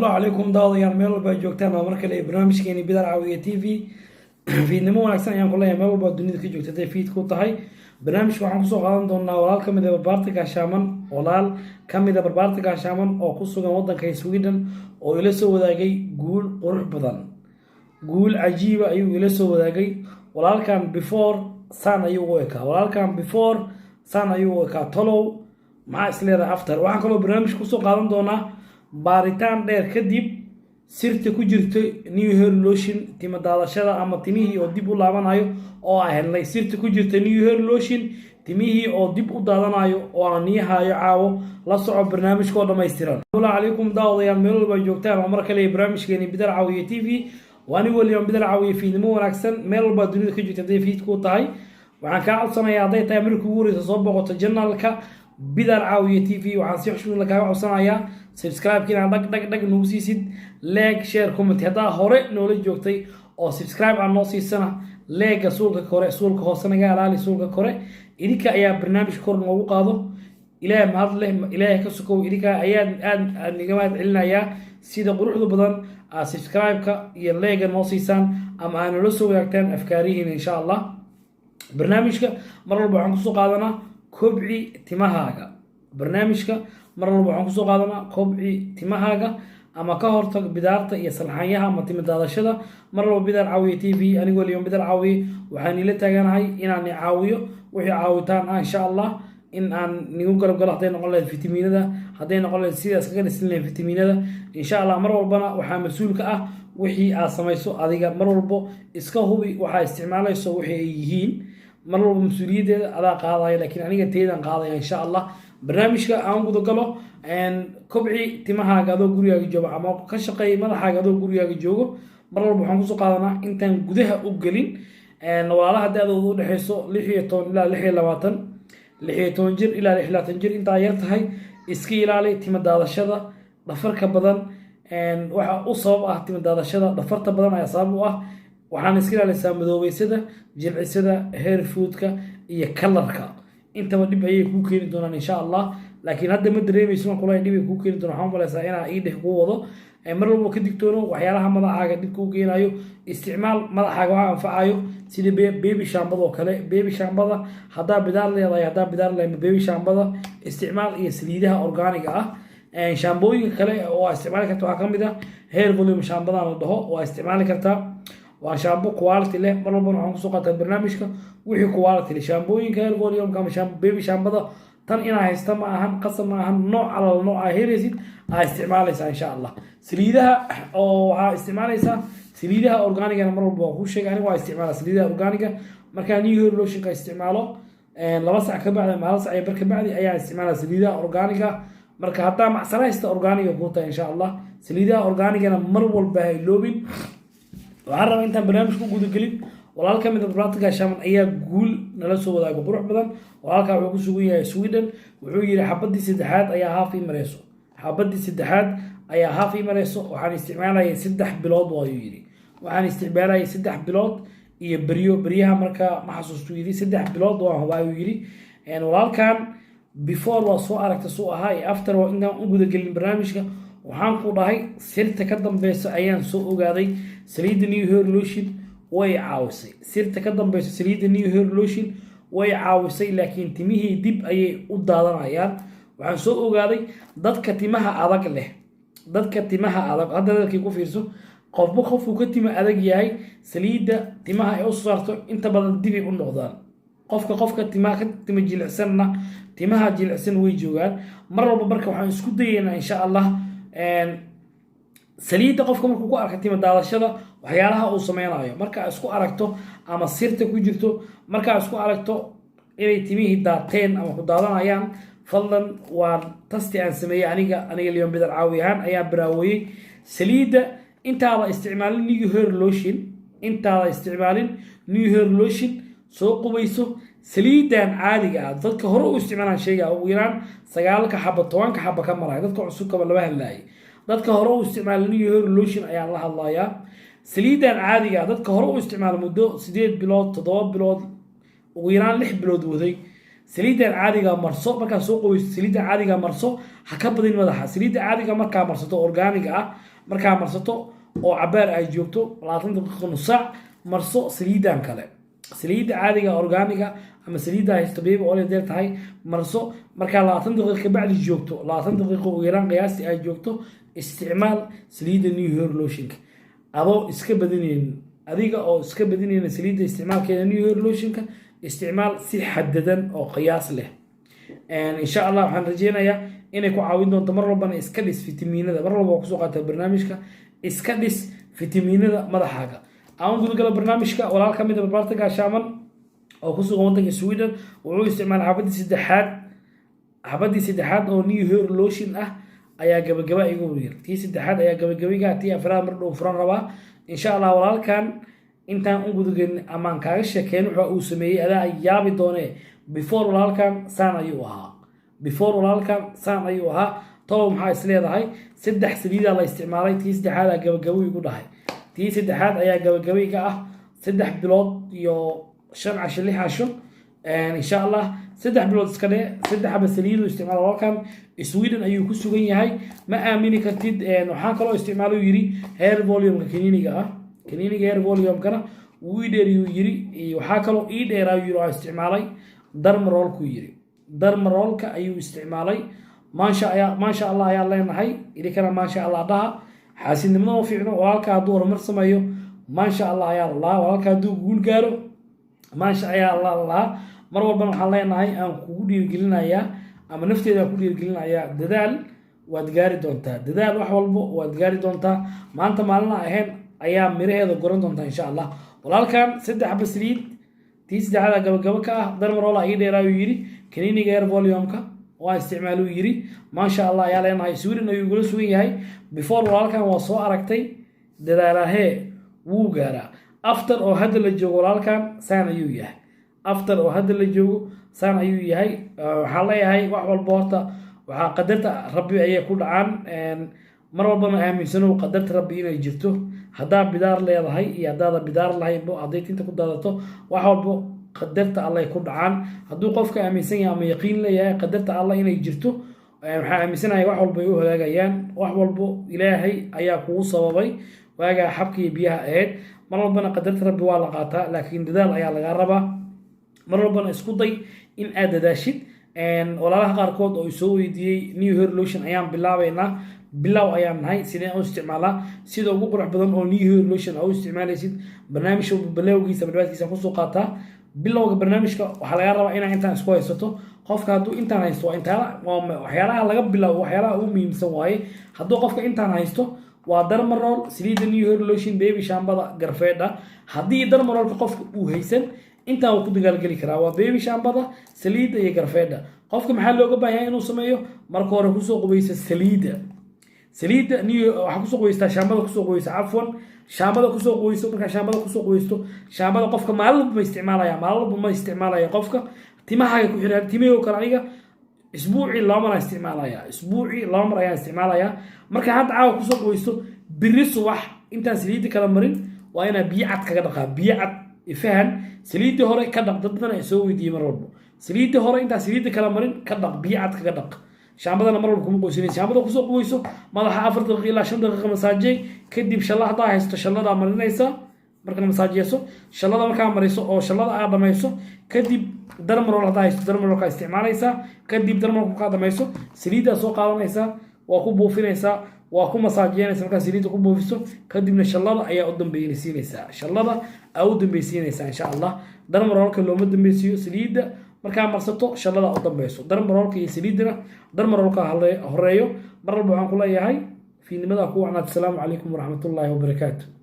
السلام عليكم داوديان مeel walba joogtaan waa markale barnaamijkeeni bidar caawiye TV fiidnimo wanaagsan ayaan kula meel walba dunida ka joogtay fiid ku tahay barnaamijka waxaan ku soo qaadan doonaa walaal kamid ah barbaarta gaashaaman oo ku sugan wadanka Sweden oo ila soo wadaagay guul qurux badan guul cajiib ah ayuu ila soo wadaagay walaalkan before san ayuu u ekaa tolow maxaa isleedahay after waxaan kaloo barnaamij ku soo qaadan doonaa baaritaan dheer kadib sirta ku jirta new hair lotion tima daadashada ama timihii oo dib u laabanayo oo ay helnay sirta ku jirta new hair lotion timihii oo dib u daadanayo oo aan niyahayo caawo la soco barnaamijkoo dhammaystiran assalaamu calaykum daawadayaal meel walba joogtaan waa mar kale barnaamijkeeni bidar caawiye TV waani waliba bidar caawiye fiidnimo wanaagsan meel walba dunida ka joogtay fiid ku tahay waxaan ka codsanayaa haday tahay markii ugu horeysa soo boqoto channelka bidar caawiye TV waxaan si xushmad leh kaaga codsanayaa subscribe kina dhag nagu siisid like share comment hadaa hore noola joogtay oo subscribe aan noo siisana like suulka hoosena ga ilaali suulka kore idinka ayaa barnaamij kor noogu qaado ilaahay mahad leh ilaahay ka sukow idinka ayaa niga mahad celinayaa sida quruxda badan subscribe-ka iyo like noo siisaan ama aan la soo wadaagtaan afkaarihiina insha Allah barnaamijka mar walba waxaan ku soo qaadanaa kobci timahaaga barnaamijka mar walba waxaan ku soo qaadanaa kobci timahaaga ama ka hortag bidaarta iyo salxanyaha ama timo daadashada mar walba bidar caawiye TV anigoo leeyahay bidar caawiye waxaan ila taaganahay inaan caawiyo wixii caawitaan insha Allah in aan nigu garab galo haday noqon lahayd fitamiinada haday noqon lahayd sidaas kaga dhisin lahayd fitamiinada insha Allah mar walbana waxaa mas'uul ka ah wixii aad samayso adiga mar walba iska hubi waxa isticmaalayso wixii ay yihiin mar walba mas'uuliyadeeda adaa qaadaya laakiin aniga teedan qaadaya insha Allah barnaamijka aan gudo galo kobci timahaaga adoo gurigaaga joogo ama ka shaqeey madaxaaga adoo gurigaaga joogo mar walba waxaan ku soo qaadanaa intaan gudaha u gelin walaalaha daadooda u dhaxayso 16 ilaa 26 jir ilaa 26 jir inta yar tahay iska ilaali timo daadashada dhafarka badan waxa u sabab ah timo daadashada dhafarta badan ayaa sabab u ah waxaan iska ilaalisaa madoobeysada jilcisada hair foodka iyo colorka intaba dib ayay ku keeni doonaan insha Allah laakiin hadda ma dareemayso marka la dib ay ku keeni doonaan waxaan baleysaa inaa ii dhex ku wado mar walba ka digtoono waxyaalaha madaxaaga dib ku geenayo isticmaal madaxaaga waxa anfacayo sida baby shaambada oo kale baby shaambada hadaa bidaar leedahay baby shaambada isticmaal iyo saliidaha organic ah shaambooyinka kale oo isticmaali kartaa waxa kamid ah hair volume shaambada la dhaho oo isticmaali kartaa waa shaambo quality leh mar walba waxaan ku soo qaataa barnaamijka wixii quality leh shaambooyinka hair volume kama baby shaambada tan inaa haysta ma ahan qasab ma ahan nooc ala nooc ah helaysid isticmaalaysaa insha Allah saliidaha oo waxa isticmaalaysaa saliidaha organiga mar walba ku sheegay aniga waa isticmaalaa saliidaha organiga marka new hair lotion ka isticmaalo 2 saac ka bacdi ama 1 saac iyo bar ka bacdi ayaa isticmaalaa saliidaha organiga marka hadaa macsanaysta organiga ku taa insha Allah saliidaha organigana mar walba ay loobin waxaan rabaa intaan barnaamijku guda gelin walaal ka mid ah barbaarta gaashaaman ayaa guul nala soo wadaago qurux badan walaalka wuxuu ku sugan yahay Sweden wuxuu yiri xabadii saddexaad ayaa haaf ii mareyso waxaan isticmaalayay 3 bilood waayuu yiri waxaan isticmaalayay 3 bilood iyo bariyaha marka ma xasuusto yiri 3 bilood waayuu yiri walaalkan before waa soo aragtay soo ahaa after waa intaan u guda gelin barnaamijka waxaan ku dhahay sirta ka dambaysa ayaan soo ogaaday saliidda new hair lotion way caawisay sirta ka dambaysa saliidda new hair lotion way caawisay laakiin timihii dib ayay u daadanayaan waxaan soo ogaaday dadka timaha adag leh hadda dadkii ku fiirso qofku ka timo adag yahay saliidda timaha ay u saarto inta badan dib ay u noqdaan qofka timaha jilicsanna timaha jilicsan way joogaan mar walba marka waxaan isku dayeynaa insha Allah saliidda qofka markuu ku arko timo daadashada waxyaalaha uu sameeyanayo marka isku aragto ama sirta ku jirto marka isku aragto inay timihii daateen ama ku daadanayaan fadlan waa tasti aan sameeyay aniga leeyahay bidar caawiyahan ayaa baraawayay saliidda intaada isticmaalin new hair lotion soo qubayso saliidan caadiga ah dadka hore u isticmaalaan shayga ugu yaraan 9 xabo 10 xabo ka maray dadka cusub ka laba hadlaayay dadka hore u isticmaalaan new hair lotion ayaa la hadlayaa saliidan caadiga dadka hore u isticmaal muddo 8 bilood 7 bilood ugu yaraan 6 bilood waday saliidan caadiga marso markaa soo qoweyso saliidan caadiga marso ha ka badin madaxa saliida caadiga markaa marsato organiga ah markaa marsato oo cabaar ay joogto 20 daqiiqo nus saac marso saliidan kale saliida caadiga organiga ama saliida haysto baby oil deer tahay marso markaa 20 daqiiqo bacdi joogto 20 daqiiqo ugu yaraan qiyaastii ay joogto isticmaal saliida new hair lotion adoo iska badineen adiga oo iska badineen saliida isticmaalkeeda new hair lotion isticmaal si xadadan oo qiyaas leh insha Allah waxaan rajeynayaa inay ku caawin doonto mar walbana iska dhis fitamiinada mar walba ku soo qaata barnaamijka iska dhis fitamiinada madaxaaga aan guud gala barnaamijka walaal ka mid ah barbarta gaashaaman oo ku sugan wadanka Sweden wuxuu isticmaal xabadii saddexaad oo new hair lotion ah ayaa gabagaba igu yiri tii saddexaad ayaa gabagabiga tii afraad mar dhow furan rabaa insha Allah walaalkan intaan u gudugin amaan kaaga sheekeen waxa uu sameeyay adaa yaabi doonee before walaalkan saan ayuu ahaa tolo maxaa is leedahay saddex saliida la isticmaalay tii saddexaad ayaa gabagabo igu dhahay tii saddexaad ayaa gabagabiga ah 3 bilood iyo 5 casho 6 casho insha Allah 3 bilood iska dhee 3 xabo saliid isticmaal walaalkan Sweden ayuu ku sugan yahay ma aamini kartid waxaan kaloo isticmaalo yiri hair volume kaniiniga ah kaniiniga hair volume kana wuu dheeriyo yiri waxa kaloo dheeraayo isticmaalay darmarolku yiri darmarolka ayuu isticmaalay maasha Allah ayaa leenahay idikana maasha Allah dhaha xaasidnimada oo fiicno walaalka haduu horumar sameeyo maasha Allah ayaa Allah walaalka haduu guul gaaro maasha Allah mar walba waxaan leenahay aan kugu dhiirgelinayaa ama nafteeda ku dhiirgelinayaa dadaal waad gaari doontaa dadaal wax walba waad gaari doontaa maanta maalin ahayn ayaa miraheeda goran doontaa insha Allah walaalkan 3 xabo saliid tii saddexda gabagabo ka ah darmarol ay dheeraayo yiri kaniiniga hair volume-ka waa isticmaalu yiri maasha Allah ayaa leenahay Sweden ayuu gula sugan yahay before walaalkan waa soo aragtay dadaalahe wuu gaaraa after oo hadda la joogo walaalkan saan ayuu yahay after oo hadda la joogo saan ayuu yahay waxa leeyahay wax walba horta waxa qadarta rabbi ayay ku dhacaan mar walba ma aaminsano qadarta rabbi inay jirto hadaa bidaar leedahay iyo hadaa bidaar lahayn boo haday tinta ku daadato wax walba qadarta Allah ku dhacaan haduu qofka aaminsan yahay ama yaqiin leeyahay qadarta Allah inay jirto waxa aaminsanahay wax walba ay u hagaagayaan wax walba Ilaahay ayaa kugu sababay waaga xabkii biyaha ahayd mar walbana qadarta rabbi waa la qaataa laakiin dadaal ayaa laga rabaa mar walbana isku day in aad dadaashid walaalaha qaarkood oo soo weydiiyay new hair lotion ayaan bilaabaynaa bilow ayaan nahay sideen u isticmaalaa sida ugu qurux badan oo new hair lotion oo isticmaalaysid barnaamijka bilowgiisa badbaadkiisa ku soo qaataa bilowga barnaamijka waxa laga rabaa inaad intaan isku haysato qofka haduu intaan haysto waxyaalaha laga bilaabo waxyaalaha ugu muhiimsan waaye haduu qofka intaan haysto waa darmarol saliida new hair lotion baby shaambada garfeedha hadii darmarolka qofka uu haysan inta uu ku dagaalgali karaa waa baby shaambada saliida iyo garfeedha qofka maxaa looga baahan yahay inuu sameeyo marka hore ku soo qubayso saliida new waxa ku soo qubaysta shaambada ku soo qubaysa afwan shaambada ku soo qubayso marka shaambada ku soo qubaysto shaambada qofka maalin ma isticmaalaya qofka timahaaga ku xiraan timaha kala aniga isbuuci laba mar ayaan isticmaalaya marka hadda caawa ku soo qubaysto biri subax intaan saliida kala marin waa inaa biyo cad kaga dhaqaa biyo cad ifahan saliida hore ka dhaq dad badan ay soo weydiiyay mar walba saliida hore inta saliida kala marin ka dhaq biyo cad kaga dhaq shaambadana mar walba kuma qoysanay shaambada ku soo qoyso madaxa 4 daqiiqo ilaa 5 daqiiqo masaajay kadib shallada haysto shallada marinaysa marka masaajiyso shallada marka mariso oo shallada aad dhamayso kadib darmarol hada haysto darmarol ka isticmaalaysa kadib darmarol ka dhamayso saliida soo qaadanaysa waa ku buufinaysa waa ku masaajinaysa marka saliida ku buufiso kadibna shallada ayaa u dambeeyaysiinaysa shallada aad u dambeeyaysiinaysa insha Allah darmarolka looma dambeeysiyo saliida marka marsato shallada u dambeeyso darmarolka iyo saliidana darmarolka horeeyo mar walba waxaan ku leeyahay fiidnimada ku wanaagsan. Assalaamu calaykum waraxmatullaahi wabarakaatuh.